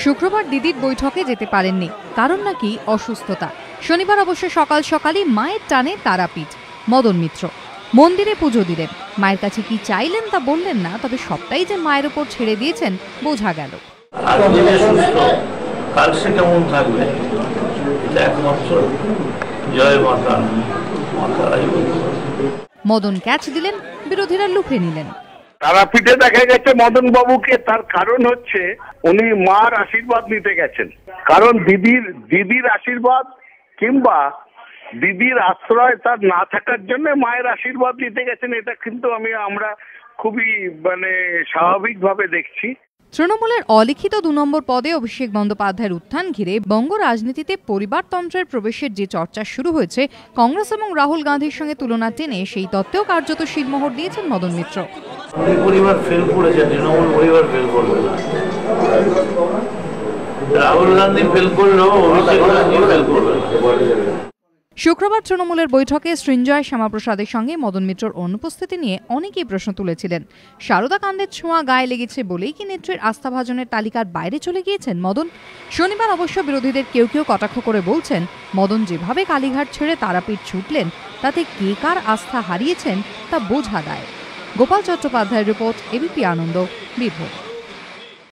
শুক্রবার দিদির বৈঠকে যেতে পারেননি, কারণ নাকি অসুস্থতা। শনিবার অবশ্য সকাল সকালই মায়ের টানে তারাপীঠ। মদন মিত্র মন্দিরে পুজো দিলেন, মায়ের কাছে কি চাইলেন তা বললেন না, তবে সবটাই যে মায়ের ওপর ছেড়ে দিয়েছেন বোঝা গেল। মদন ক্যাচ দিলেন, বিরোধীরা লুফে নিলেন। তারাপীঠে দেখা গেছে মদন বাবুকে, তার কারণ হচ্ছে উনি মার আশীর্বাদ নিতে গেছেন। কারণ দিদির আশীর্বাদ কিংবা দিদির আশ্রয় তার না থাকার জন্য মায়ের আশীর্বাদ নিতে গেছেন, এটা কিন্তু আমরা খুবই স্বাভাবিকভাবে দেখছি। তৃণমূলের অলিখিত ২ নম্বর পদে অভিষেক বন্দ্যোপাধ্যায়ের উত্থান ঘিরে বঙ্গ রাজনীতিতে পরিবারতন্ত্রের প্রবেশের যে চর্চা শুরু হয়েছে, কংগ্রেস এবং রাহুল গান্ধীর সঙ্গে তুলনা টেনে সেই তত্ত্বেও কার্যত শিলমোহর দিয়েছেন মদন মিত্র। পরিবার ফেল করেছে, তৃণমূল পরিবার ফেল করবে না। রাহুল গান্ধী ফেল করলেও অভিষেক ব্যানার্জি ফেল করবে না। শুক্রবার তৃণমূলের বৈঠকে সৃঞ্জয় শ্যামাপ্রসাদের সঙ্গে মদন মিত্রর অনুপস্থিতি নিয়ে অনেকেই প্রশ্ন তুলেছিলেন। সারদা কাণ্ডের ছোঁয়া গায়ে লেগেছে বলেই কি নেত্রীর আস্থাভাজনের তালিকার বাইরে চলে গিয়েছেন মদন? শনিবার অবশ্য বিরোধীদের কেউ কটাক্ষ করে বলছেন, মদন যেভাবে কালীঘাট ছেড়ে তারাপীঠ ছুটলেন তাতে কে কার আস্থা হারিয়েছেন তা বোঝা দায়। গোপাল চট্টোপাধ্যায়ের রিপোর্ট, এবিপি আনন্দ, বীরভূম।